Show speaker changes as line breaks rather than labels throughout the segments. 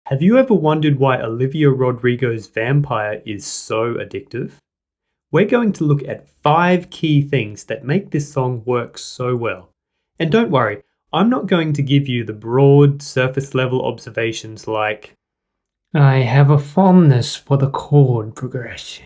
Have you ever wondered why Olivia Rodrigo's Vampire is so addictive? We're going to look at 5 key things that make this song work so well. And don't worry, I'm not going to give you the broad, surface level observations like,
I have a fondness for the chord progression.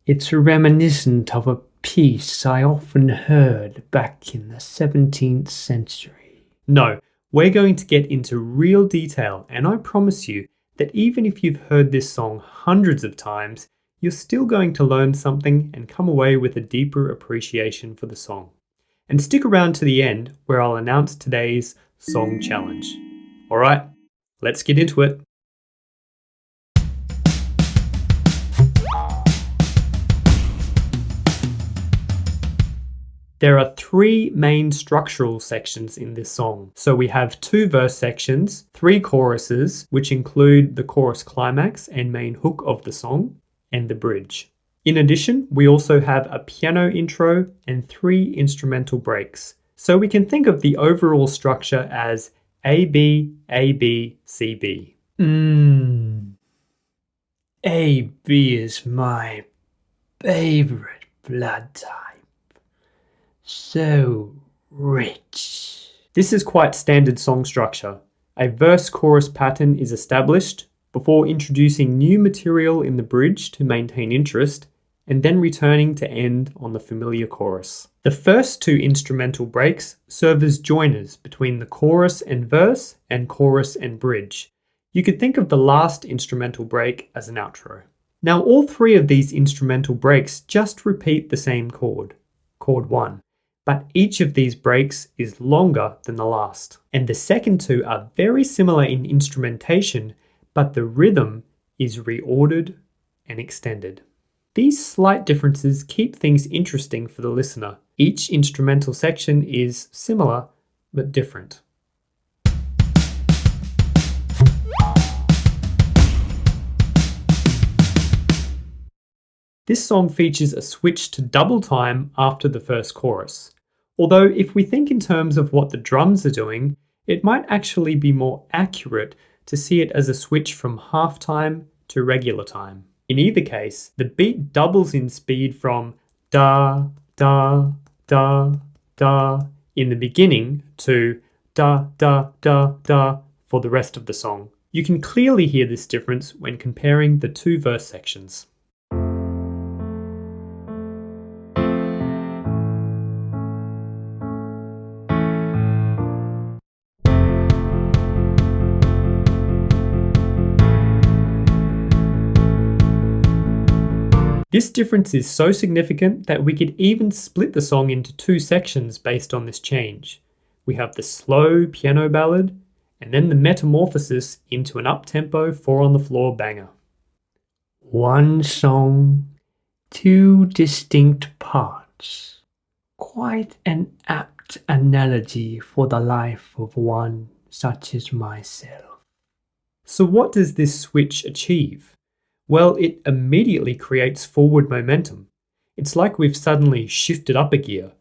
It's reminiscent of a piece I often heard back in the 17th century.
No, we're going to get into real detail, and I promise you that even if you've heard this song hundreds of times, you're still going to learn something and come away with a deeper appreciation for the song. And stick around to the end where I'll announce today's song challenge. Alright, let's get into it. There are 3 main structural sections in this song. So we have 2 verse sections, 3 choruses, which include the chorus climax and main hook of the song, and the bridge. In addition, we also have a piano intro and 3 instrumental breaks. So we can think of the overall structure as A, B, A, B, C, B.
A, B is my favorite blood type. So rich.
This is quite standard song structure. A verse-chorus pattern is established before introducing new material in the bridge to maintain interest, and then returning to end on the familiar chorus. The first 2 instrumental breaks serve as joiners between the chorus and verse and chorus and bridge. You could think of the last instrumental break as an outro. Now all 3 of these instrumental breaks just repeat the same chord, chord 1. But each of these breaks is longer than the last. And the second 2 are very similar in instrumentation, but the rhythm is reordered and extended. These slight differences keep things interesting for the listener. Each instrumental section is similar, but different. This song features a switch to double time after the first chorus. Although if we think in terms of what the drums are doing, it might actually be more accurate to see it as a switch from half time to regular time. In either case, the beat doubles in speed from da, da, da, da in the beginning to da, da, da, da for the rest of the song. You can clearly hear this difference when comparing the 2 verse sections. This difference is so significant that we could even split the song into 2 sections based on this change. We have the slow piano ballad, and then the metamorphosis into an up-tempo 4-on-the-floor banger.
One song, 2 distinct parts. Quite an apt analogy for the life of one such as myself.
So what does this switch achieve? Well, it immediately creates forward momentum. It's like we've suddenly shifted up a gear.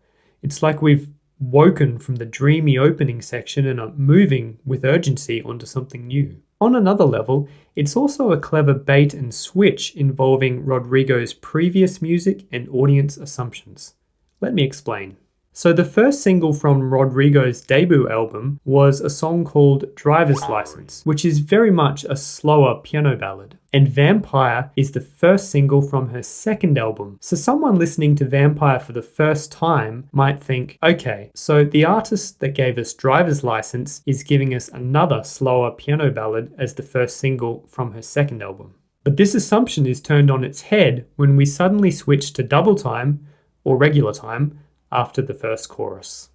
It's like we've woken from the dreamy opening section and are moving with urgency onto something new. On another level, it's also a clever bait and switch involving Rodrigo's previous music and audience assumptions. Let me explain. So the first single from Rodrigo's debut album was a song called Driver's License, which is very much a slower piano ballad. And Vampire is the first single from her second album. So someone listening to Vampire for the first time might think, okay, so the artist that gave us Driver's License is giving us another slower piano ballad as the first single from her second album. But this assumption is turned on its head when we suddenly switch to double time or regular time after the first chorus.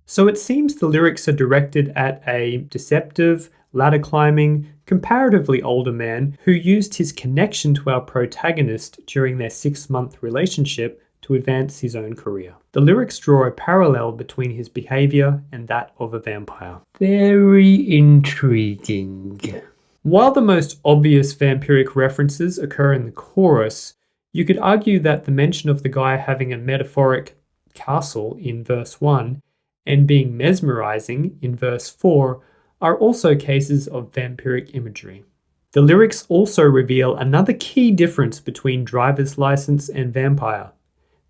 So it seems the lyrics are directed at a deceptive, ladder-climbing, comparatively older man who used his connection to our protagonist during their 6-month relationship to advance his own career. The lyrics draw a parallel between his behavior and that of a vampire.
Very intriguing.
While the most obvious vampiric references occur in the chorus, you could argue that the mention of the guy having a metaphoric castle in verse 1 and being mesmerizing in verse 4 are also cases of vampiric imagery. The lyrics also reveal another key difference between driver's license and vampire: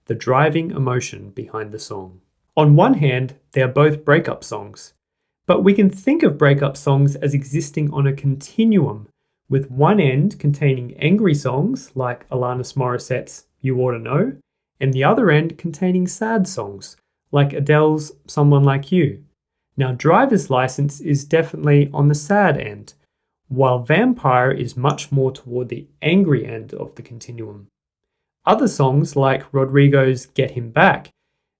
the driving emotion behind the song. On one hand, they are both breakup songs, but we can think of breakup songs as existing on a continuum, with one end containing angry songs like Alanis Morissette's You Oughta Know, and the other end containing sad songs like Adele's Someone Like You. Now, driver's license is definitely on the sad end, while vampire is much more toward the angry end of the continuum. Other songs like Rodrigo's Get Him Back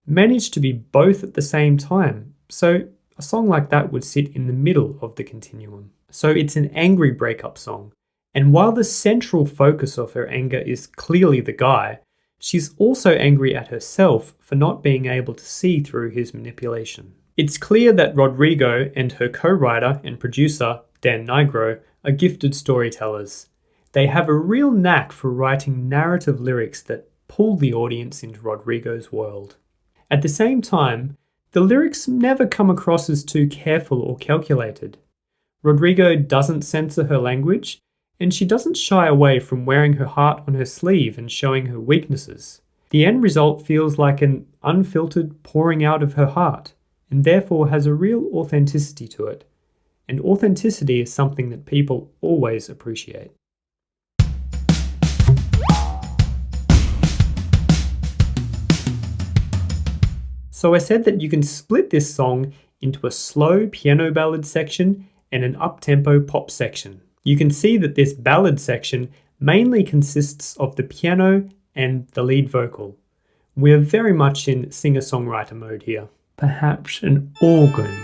manage to be both at the same time, so a song like that would sit in the middle of the continuum. So it's an angry breakup song, and while the central focus of her anger is clearly the guy, she's also angry at herself for not being able to see through his manipulation. It's clear that Rodrigo and her co-writer and producer, Dan Nigro, are gifted storytellers. They have a real knack for writing narrative lyrics that pull the audience into Rodrigo's world. At the same time, the lyrics never come across as too careful or calculated. Rodrigo doesn't censor her language, and she doesn't shy away from wearing her heart on her sleeve and showing her weaknesses. The end result feels like an unfiltered pouring out of her heart, and therefore has a real authenticity to it. And authenticity is something that people always appreciate. So I said that you can split this song into a slow piano ballad section and an up-tempo pop section. You can see that this ballad section mainly consists of the piano and the lead vocal. We're very much in singer-songwriter mode here.
Perhaps an organ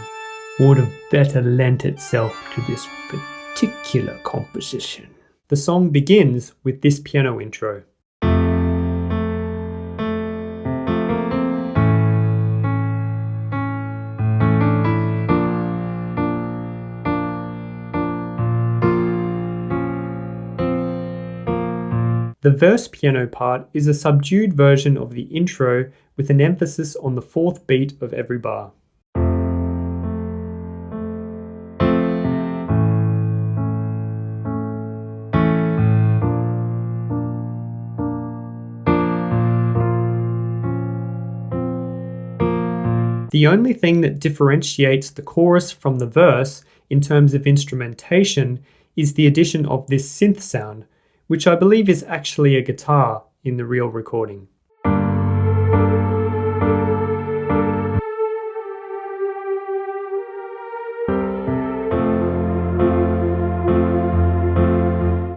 would have better lent itself to this particular composition.
The song begins with this piano intro. The verse piano part is a subdued version of the intro with an emphasis on the fourth beat of every bar. The only thing that differentiates the chorus from the verse in terms of instrumentation is the addition of this synth sound, which I believe is actually a guitar in the real recording.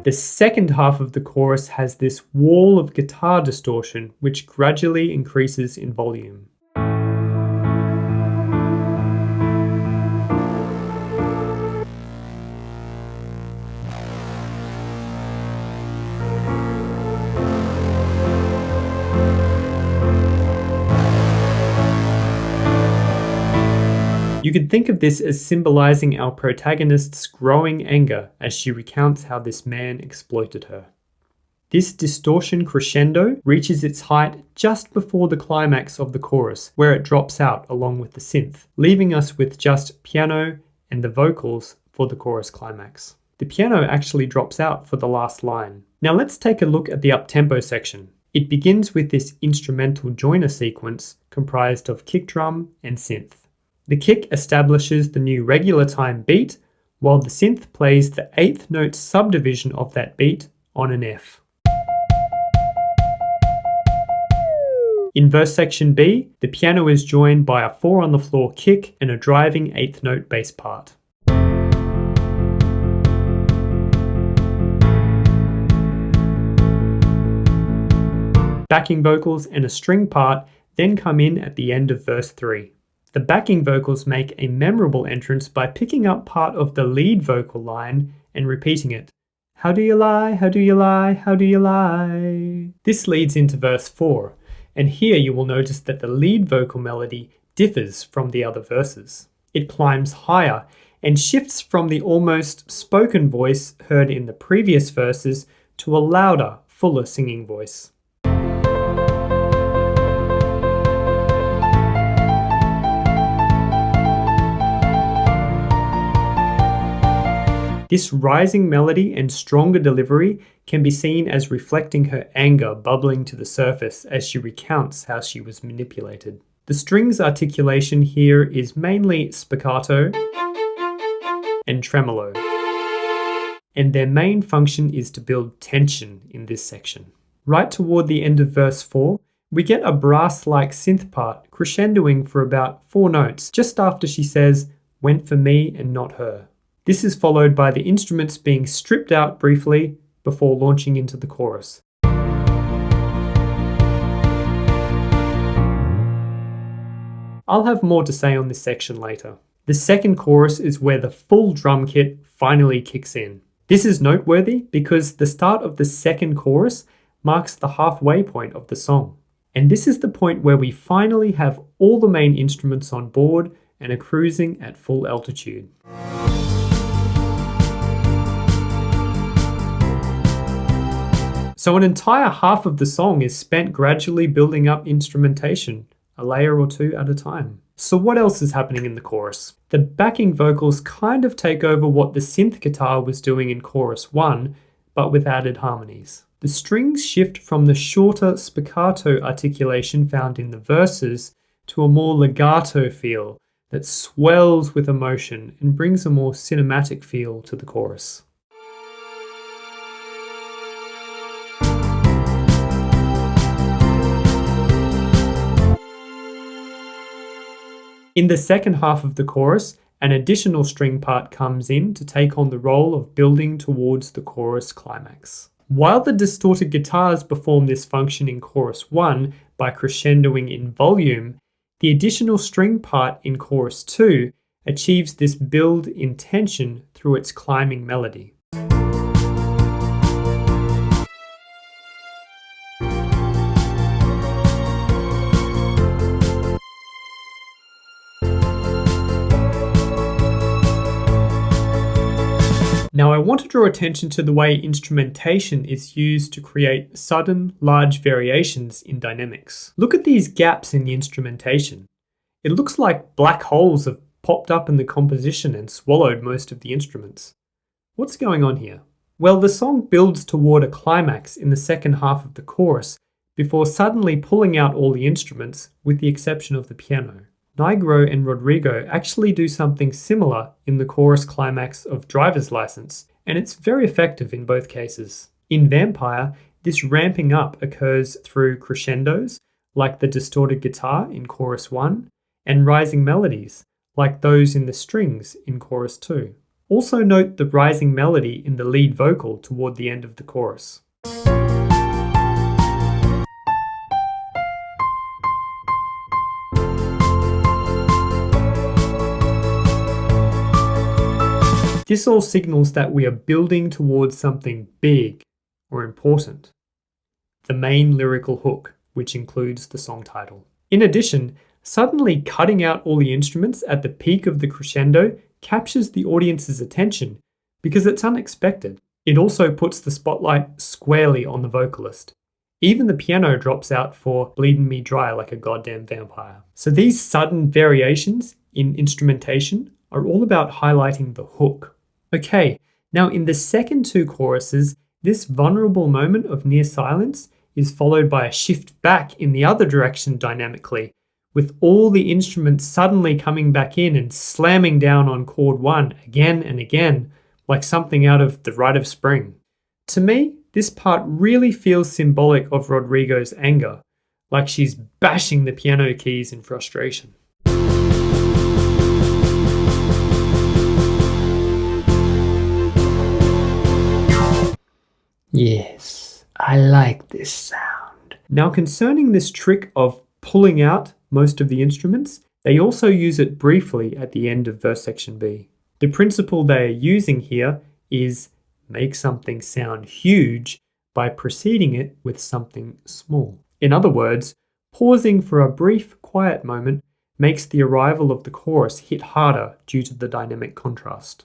The second half of the chorus has this wall of guitar distortion, which gradually increases in volume. You could think of this as symbolizing our protagonist's growing anger as she recounts how this man exploited her. This distortion crescendo reaches its height just before the climax of the chorus, where it drops out along with the synth, leaving us with just piano and the vocals for the chorus climax. The piano actually drops out for the last line. Now let's take a look at the up-tempo section. It begins with this instrumental joiner sequence comprised of kick drum and synth. The kick establishes the new regular time beat, while the synth plays the eighth note subdivision of that beat on an F. In verse section B, the piano is joined by a 4 on the floor kick and a driving eighth note bass part. Backing vocals and a string part then come in at the end of verse 3. The backing vocals make a memorable entrance by picking up part of the lead vocal line and repeating it. How do you lie? How do you lie? How do you lie? This leads into verse 4, and here you will notice that the lead vocal melody differs from the other verses. It climbs higher and shifts from the almost spoken voice heard in the previous verses to a louder, fuller singing voice. This rising melody and stronger delivery can be seen as reflecting her anger bubbling to the surface as she recounts how she was manipulated. The strings articulation here is mainly spiccato and tremolo, and their main function is to build tension in this section. Right toward the end of verse 4, we get a brass-like synth part crescendoing for about 4 notes just after she says, "went for me and not her." This is followed by the instruments being stripped out briefly before launching into the chorus. I'll have more to say on this section later. The second chorus is where the full drum kit finally kicks in. This is noteworthy because the start of the second chorus marks the halfway point of the song. And this is the point where we finally have all the main instruments on board and are cruising at full altitude. So an entire half of the song is spent gradually building up instrumentation, a layer or 2 at a time. So what else is happening in the chorus? The backing vocals kind of take over what the synth guitar was doing in chorus 1, but with added harmonies. The strings shift from the shorter spiccato articulation found in the verses to a more legato feel that swells with emotion and brings a more cinematic feel to the chorus. In the second half of the chorus, an additional string part comes in to take on the role of building towards the chorus climax. While the distorted guitars perform this function in chorus 1 by crescendoing in volume, the additional string part in chorus 2 achieves this build in tension through its climbing melody. Now I want to draw attention to the way instrumentation is used to create sudden, large variations in dynamics. Look at these gaps in the instrumentation. It looks like black holes have popped up in the composition and swallowed most of the instruments. What's going on here? Well, the song builds toward a climax in the second half of the chorus before suddenly pulling out all the instruments with the exception of the piano. Nigro and Rodrigo actually do something similar in the chorus climax of Driver's License, and it's very effective in both cases. In Vampire, this ramping up occurs through crescendos, like the distorted guitar in chorus 1, and rising melodies, like those in the strings in chorus 2. Also note the rising melody in the lead vocal toward the end of the chorus. This all signals that we are building towards something big or important. The main lyrical hook, which includes the song title. In addition, suddenly cutting out all the instruments at the peak of the crescendo captures the audience's attention because it's unexpected. It also puts the spotlight squarely on the vocalist. Even the piano drops out for "Bleeding Me Dry Like a Goddamn Vampire." So these sudden variations in instrumentation are all about highlighting the hook. Okay, now in the second 2 choruses, this vulnerable moment of near silence is followed by a shift back in the other direction dynamically, with all the instruments suddenly coming back in and slamming down on chord 1 again and again, like something out of The Rite of Spring. To me, this part really feels symbolic of Rodrigo's anger, like she's bashing the piano keys in frustration.
Yes, I like this sound.
Now concerning this trick of pulling out most of the instruments, they also use it briefly at the end of verse section B. The principle they are using here is make something sound huge by preceding it with something small. In other words, pausing for a brief quiet moment makes the arrival of the chorus hit harder due to the dynamic contrast.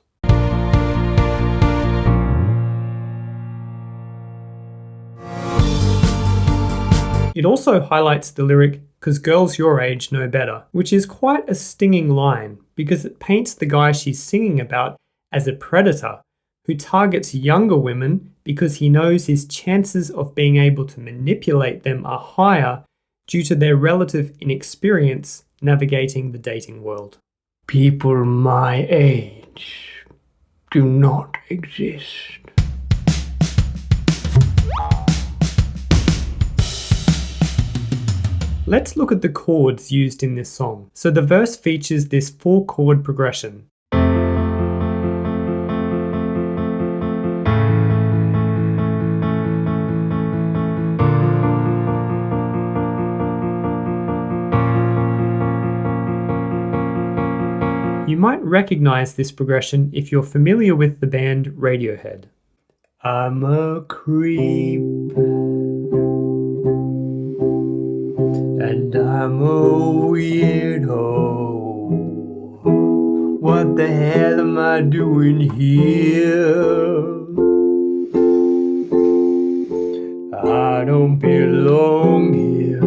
It also highlights the lyric, "'cause girls your age know better," which is quite a stinging line because it paints the guy she's singing about as a predator who targets younger women because he knows his chances of being able to manipulate them are higher due to their relative inexperience navigating the dating world.
People my age do not exist.
Let's look at the chords used in this song. So the verse features this 4-chord progression. You might recognize this progression if you're familiar with the band Radiohead. I'm a creep, and I'm a weirdo. What the hell am I doing here? I don't belong here.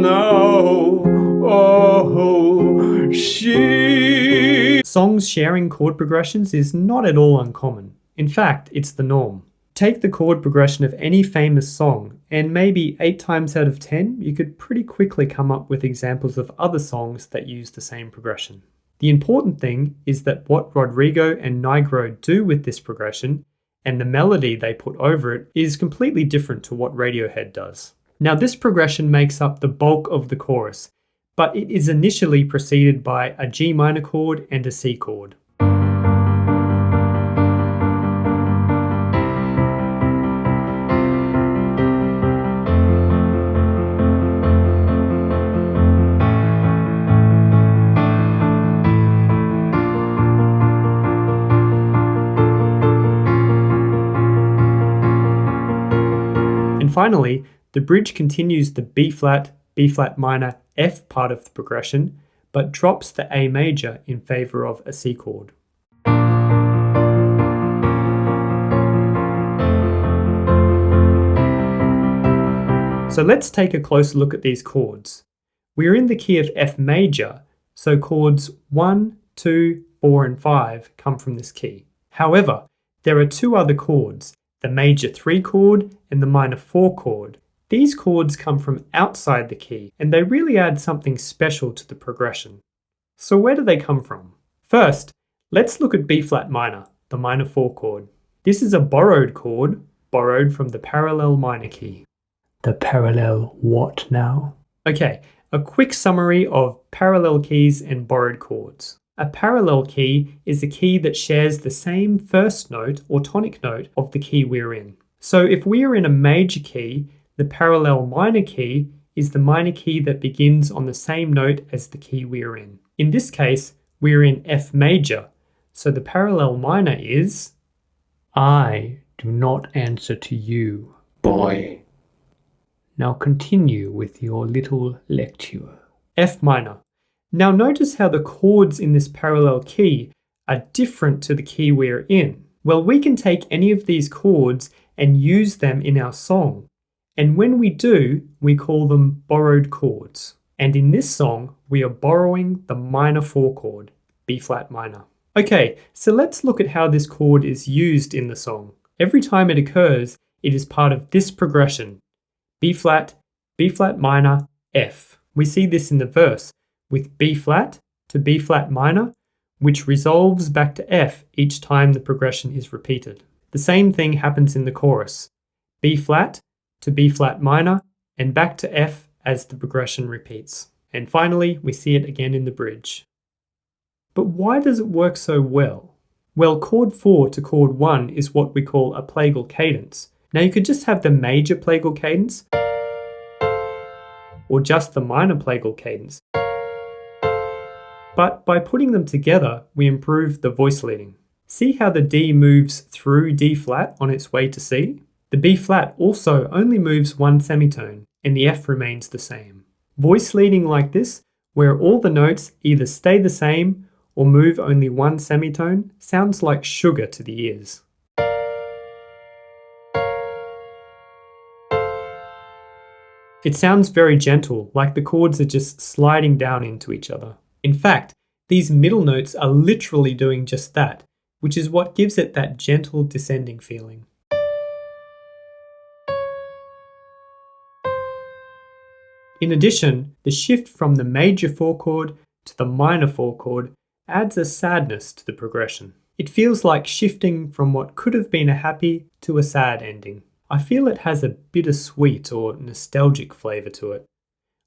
No. Oh, shit. Songs sharing chord progressions is not at all uncommon. In fact, it's the norm. Take the chord progression of any famous song, and maybe 8 times out of 10, you could pretty quickly come up with examples of other songs that use the same progression. The important thing is that what Rodrigo and Nigro do with this progression, and the melody they put over it, is completely different to what Radiohead does. Now, this progression makes up the bulk of the chorus, but it is initially preceded by a G minor chord and a C chord. And finally, the bridge continues the B flat minor, F part of the progression, but drops the A major in favor of a C chord. So let's take a closer look at these chords. We are in the key of F major, so chords 1, 2, 4, and 5 come from this key. However, there are 2 other chords, the major 3 chord and the minor 4 chord. These chords come from outside the key, and they really add something special to the progression. So where do they come from? First, let's look at B flat minor, the minor 4 chord. This is a borrowed chord, borrowed from the parallel minor key.
The parallel what now?
Okay, a quick summary of parallel keys and borrowed chords. A parallel key is a key that shares the same first note or tonic note of the key we're in. So if we are in a major key, the parallel minor key is the minor key that begins on the same note as the key we are in. In this case, we are in F major, so the parallel minor is
I do not answer to you, boy. Now continue with your little lecture.
F minor. Now notice how the chords in this parallel key are different to the key we are in. Well, we can take any of these chords and use them in our song. And when we do, we call them borrowed chords. And in this song, we are borrowing the minor 4 chord, B flat minor. Okay, so let's look at how this chord is used in the song. Every time it occurs, it is part of this progression, B flat minor, F. We see this in the verse with B flat to B flat minor, which resolves back to F each time the progression is repeated. The same thing happens in the chorus, B flat to B flat minor, and back to F as the progression repeats. And finally, we see it again in the bridge. But why does it work so well? Well, chord 4 to chord 1 is what we call a plagal cadence. Now you could just have the major plagal cadence, or just the minor plagal cadence. But by putting them together, we improve the voice leading. See how the D moves through D flat on its way to C? The B flat also only moves 1 semitone, and the F remains the same. Voice leading like this, where all the notes either stay the same or move only 1 semitone, sounds like sugar to the ears. It sounds very gentle, like the chords are just sliding down into each other. In fact, these middle notes are literally doing just that. which is what gives it that gentle descending feeling. In addition, the shift from the major 4 chord to the minor 4 chord adds a sadness to the progression. It feels like shifting from what could have been a happy to a sad ending. I feel it has a bittersweet or nostalgic flavour to it.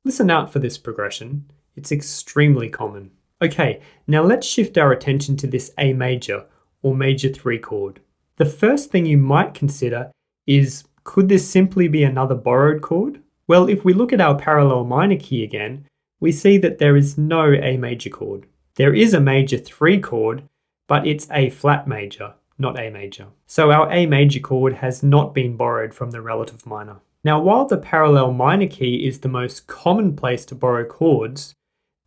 Listen out for this progression, it's extremely common. Okay, now let's shift our attention to this A major or major 3 chord. The first thing you might consider is, could this simply be another borrowed chord? Well, if we look at our parallel minor key again, we see that there is no A major chord. There is a major 3 chord, but it's A flat major, not A major. So our A major chord has not been borrowed from the relative minor. Now, while the parallel minor key is the most common place to borrow chords,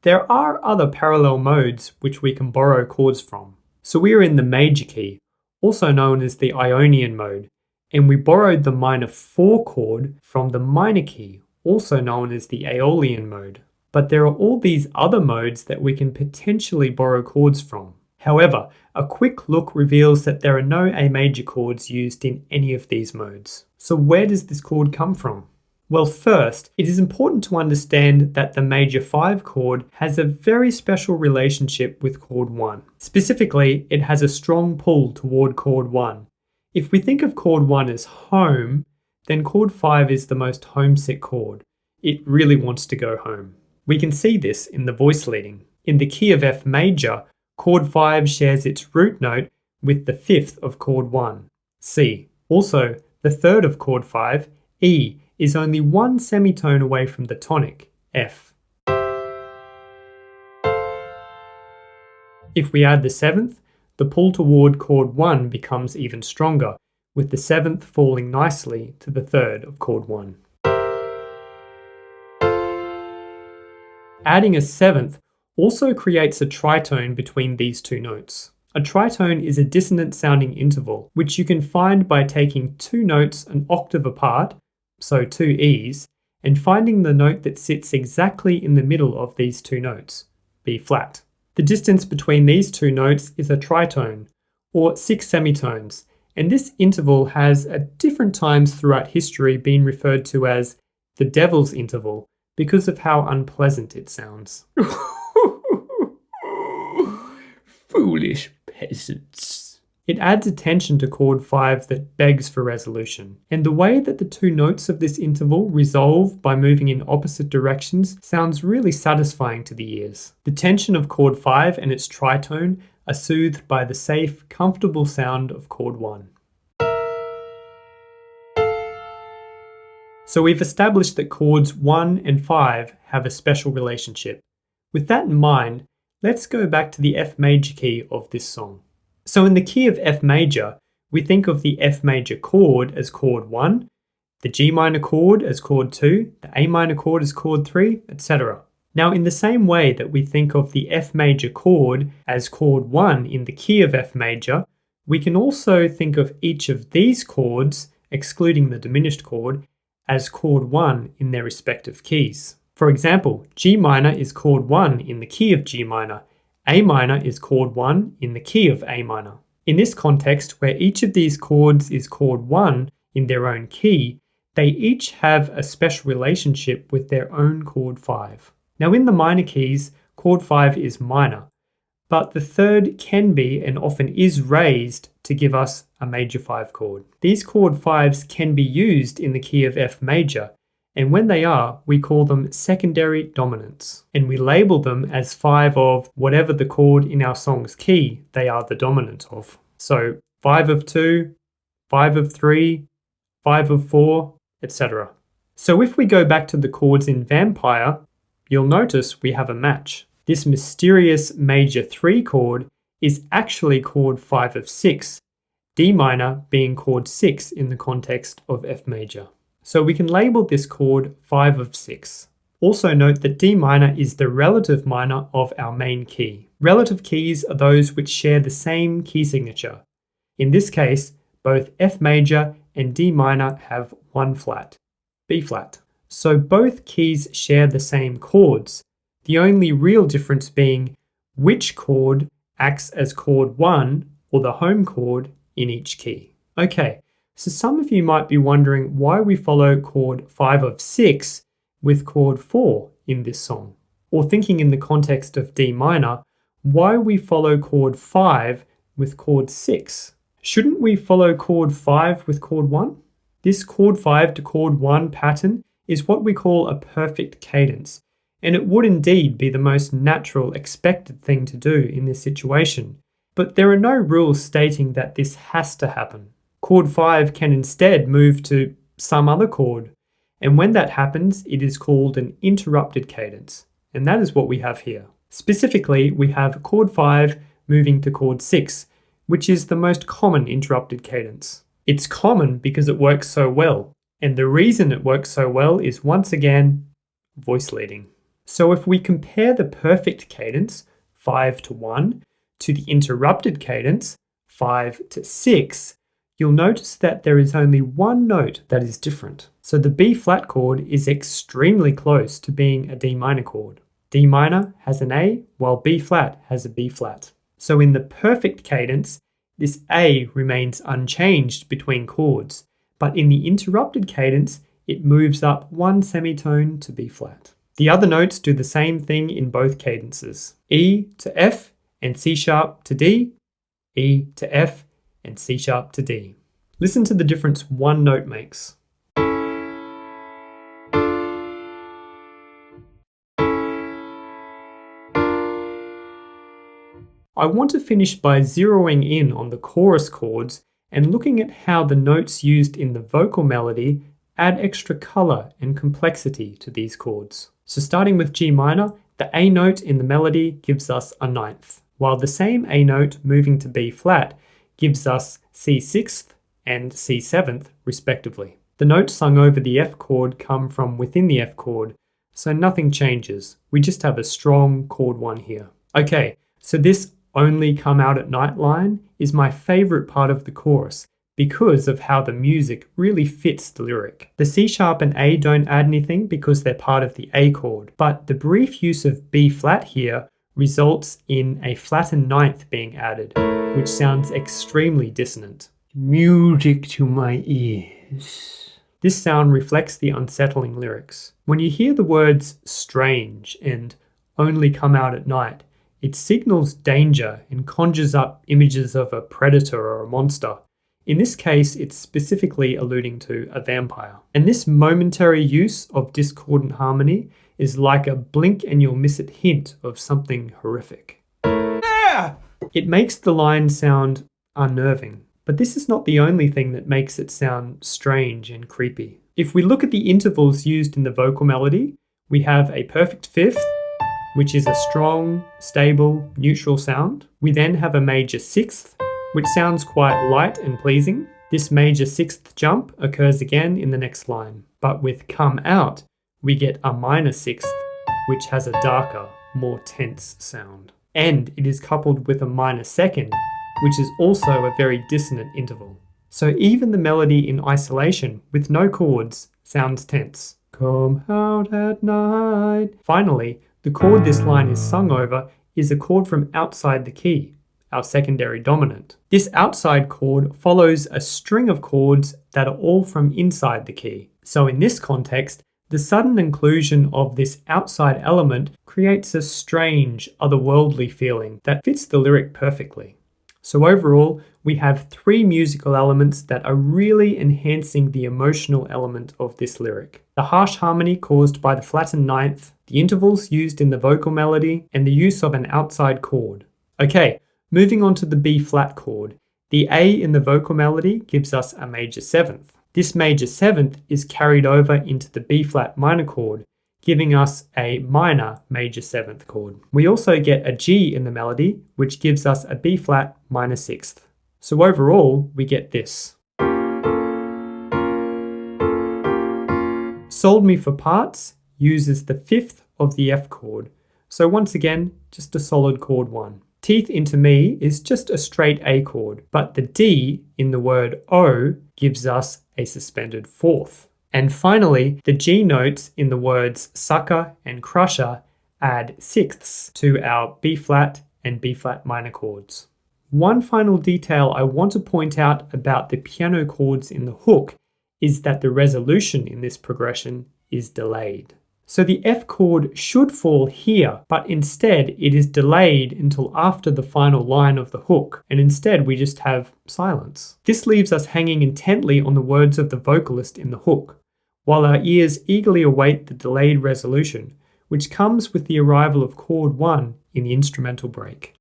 there are other parallel modes which we can borrow chords from. So we are in the major key, also known as the Ionian mode, and we borrowed the minor 4 chord from the minor key, also known as the Aeolian mode. But there are all these other modes that we can potentially borrow chords from. However, a quick look reveals that there are no A major chords used in any of these modes. So where does this chord come from? Well, first, it is important to understand that the major 5 chord has a very special relationship with chord 1. Specifically, it has a strong pull toward chord 1. If we think of chord 1 as home, then chord 5 is the most homesick chord. It really wants to go home. We can see this in the voice leading. In the key of F major, chord 5 shares its root note with the 5th of chord 1, C. Also, the 3rd of chord 5, E, is only one semitone away from the tonic, F. If we add the 7th, the pull toward chord 1 becomes even stronger, with the 7th falling nicely to the 3rd of chord 1. Adding a 7th also creates a tritone between these two notes. A tritone is a dissonant sounding interval, which you can find by taking two notes an octave apart, so two E's, and finding the note that sits exactly in the middle of these two notes, B flat. The distance between these two notes is a tritone, or 6 semitones, and this interval has at different times throughout history been referred to as the devil's interval because of how unpleasant it sounds.
Foolish peasants.
It adds attention to chord 5 that begs for resolution, and the way that the two notes of this interval resolve by moving in opposite directions sounds really satisfying to the ears. The tension of chord 5 and its tritone are soothed by the safe, comfortable sound of chord 1. So we've established that chords 1 and 5 have a special relationship. With that in mind, let's go back to the F major key of this song. So in the key of F major, we think of the F major chord as chord 1, the G minor chord as chord 2, the A minor chord as chord 3, etc. Now in the same way that we think of the F major chord as chord 1 in the key of F major, we can also think of each of these chords, excluding the diminished chord, as chord 1 in their respective keys. For example, G minor is chord 1 in the key of G minor, A minor is chord 1 in the key of A minor. In this context, where each of these chords is chord 1 in their own key, they each have a special relationship with their own chord 5. Now in the minor keys, chord 5 is minor, but the third can be and often is raised to give us a major 5 chord. These chord 5s can be used in the key of F major, and when they are, we call them secondary dominants, and we label them as 5 of whatever the chord in our song's key they are the dominant of. So 5 of 2, 5 of 3, 5 of 4, etc. So if we go back to the chords in Vampire, you'll notice we have a match. This mysterious major 3 chord is actually chord 5 of 6, D minor being chord 6 in the context of F major. So we can label this chord 5 of 6. Also note that D minor is the relative minor of our main key. Relative keys are those which share the same key signature. In this case, both F major and D minor have one flat, B flat. So both keys share the same chords, the only real difference being which chord acts as chord 1 or the home chord in each key. Okay, so some of you might be wondering why we follow chord 5 of 6 with chord 4 in this song, or thinking in the context of D minor, why we follow chord 5 with chord 6. Shouldn't we follow chord 5 with chord 1? This chord 5 to chord 1 pattern is what we call a perfect cadence, and it would indeed be the most natural, expected thing to do in this situation. But there are no rules stating that this has to happen. Chord 5 can instead move to some other chord, and when that happens, it is called an interrupted cadence, and that is what we have here. Specifically, we have chord 5 moving to chord 6, which is the most common interrupted cadence. It's common because it works so well, and the reason it works so well is once again, voice leading. So if we compare the perfect cadence, 5 to 1, to the interrupted cadence, 5 to 6, you'll notice that there is only one note that is different. So the B flat chord is extremely close to being a D minor chord. D minor has an A, while B flat has a B flat. So in the perfect cadence, this A remains unchanged between chords, but in the interrupted cadence, it moves up one semitone to B flat. The other notes do the same thing in both cadences. E to F and C sharp to D, E to F and C sharp to D. Listen to the difference one note makes. I want to finish by zeroing in on the chorus chords and looking at how the notes used in the vocal melody add extra colour and complexity to these chords. So starting with G minor, the A note in the melody gives us a ninth, while the same A note moving to B flat gives us C sixth and C seventh respectively. The notes sung over the F chord come from within the F chord, so nothing changes. We just have a strong chord 1 here. Okay, so this only come out at night line is my favourite part of the chorus because of how the music really fits the lyric. The C sharp and A don't add anything because they're part of the A chord, but the brief use of B flat here results in a flattened ninth being added, which sounds extremely dissonant.
Music to my ears.
This sound reflects the unsettling lyrics. When you hear the words strange and only come out at night, it signals danger and conjures up images of a predator or a monster. In this case, it's specifically alluding to a vampire. And this momentary use of discordant harmony is like a blink and you'll miss it hint of something horrific. Ah! It makes the line sound unnerving, but this is not the only thing that makes it sound strange and creepy. If we look at the intervals used in the vocal melody, we have a perfect fifth, which is a strong, stable, neutral sound. We then have a major sixth, which sounds quite light and pleasing. This major sixth jump occurs again in the next line, but with come out, we get a minor sixth, which has a darker, more tense sound. And it is coupled with a minor second, which is also a very dissonant interval. So even the melody in isolation, with no chords, sounds tense. Come out at night. Finally, the chord this line is sung over is a chord from outside the key, our secondary dominant. This outside chord follows a string of chords that are all from inside the key. So in this context, the sudden inclusion of this outside element creates a strange, otherworldly feeling that fits the lyric perfectly. So overall, we have 3 musical elements that are really enhancing the emotional element of this lyric. The harsh harmony caused by the flattened ninth, the intervals used in the vocal melody, and the use of an outside chord. Okay, moving on to the B flat chord. The A in the vocal melody gives us a major seventh. This major seventh is carried over into the B flat minor chord, giving us a minor major seventh chord. We also get a G in the melody, which gives us a B flat minor sixth. So overall, we get this. Sold Me for Parts uses the fifth of the F chord. So once again, just a solid chord 1. Teeth into Me is just a straight A chord, but the D in the word O gives us a suspended fourth. And finally, the G notes in the words sucker and crusher add sixths to our B flat and B flat minor chords. One final detail I want to point out about the piano chords in the hook is that the resolution in this progression is delayed. So the F chord should fall here, but instead it is delayed until after the final line of the hook, and instead we just have silence. This leaves us hanging intently on the words of the vocalist in the hook, while our ears eagerly await the delayed resolution, which comes with the arrival of chord 1 in the instrumental break.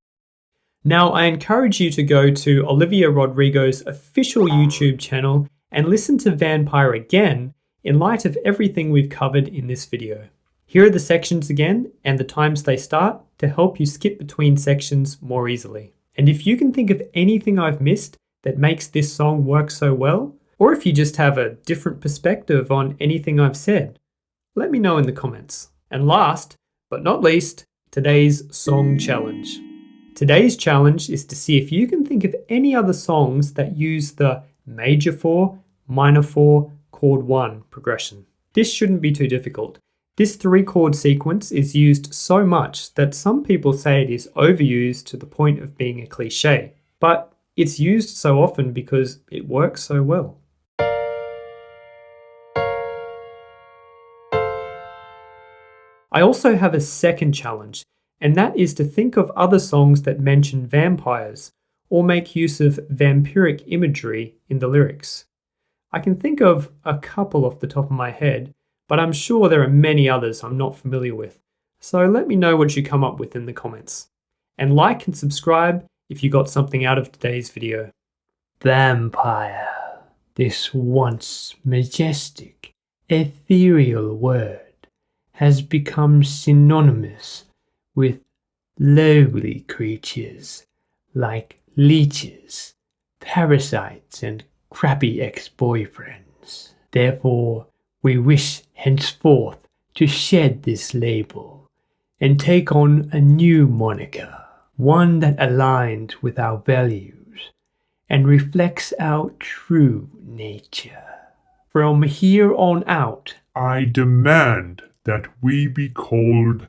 Now I encourage you to go to Olivia Rodrigo's official YouTube channel and listen to Vampire again in light of everything we've covered in this video. Here are the sections again and the times they start to help you skip between sections more easily. And if you can think of anything I've missed that makes this song work so well, or if you just have a different perspective on anything I've said, let me know in the comments. And last but not least, today's song challenge. Today's challenge is to see if you can think of any other songs that use the major 4, minor 4, chord 1 progression. This shouldn't be too difficult. This 3-chord sequence is used so much that some people say it is overused to the point of being a cliche, but it's used so often because it works so well. I also have a second challenge, and that is to think of other songs that mention vampires or make use of vampiric imagery in the lyrics. I can think of a couple off the top of my head, but I'm sure there are many others I'm not familiar with, so let me know what you come up with in the comments. And like and subscribe if you got something out of today's video.
Vampire, this once majestic, ethereal word, has become synonymous with lowly creatures like leeches, parasites, and crappy ex-boyfriends. Therefore, we wish henceforth to shed this label and take on a new moniker, one that aligns with our values and reflects our true nature. From here on out,
I demand that we be called